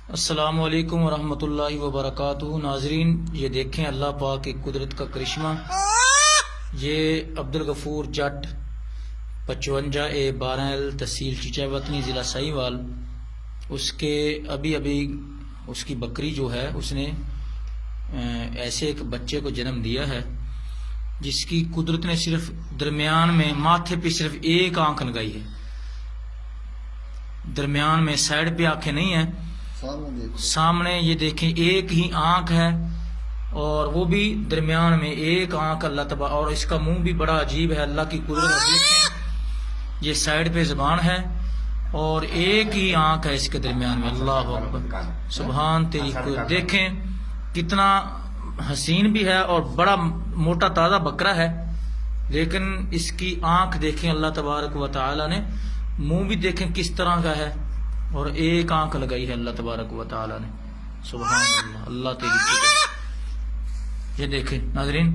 السلام علیکم ورحمۃ اللہ وبرکاتہ۔ ناظرین، یہ دیکھیں اللہ پاک کی قدرت کا کرشمہ۔ یہ عبدالغفور جٹ 55A 12L تحصیل چچے وطنی ضلع سہیوال، اس کے ابھی اس کی بکری جو ہے اس نے ایسے ایک بچے کو جنم دیا ہے جس کی قدرت نے صرف درمیان میں ماتھے پہ صرف ایک آنکھ لگائی ہے، درمیان میں سائڈ پہ آنکھیں نہیں ہیں، سامنے یہ دیکھیں ایک ہی آنکھ ہے، اور وہ بھی درمیان میں ایک آنکھ اللہ تبارک، اور اس کا منہ بھی بڑا عجیب ہے، اللہ کی قدرت دیکھیں، یہ سائڈ پہ زبان ہے اور ایک ہی آنکھ ہے اس کے درمیان میں۔ اللہ اکبر، سبحان تیری قدرت۔ دیکھیں کتنا حسین بھی ہے اور بڑا موٹا تازہ بکرا ہے، لیکن اس کی آنکھ دیکھیں اللہ تبارک و تعالی نے، منہ بھی دیکھیں کس طرح کا ہے، اور ایک آنکھ لگائی ہے اللہ تبارک و تعالی نے۔ سبحان اللہ، اللہ تیری قدرت۔ یہ دیکھیں ناظرین،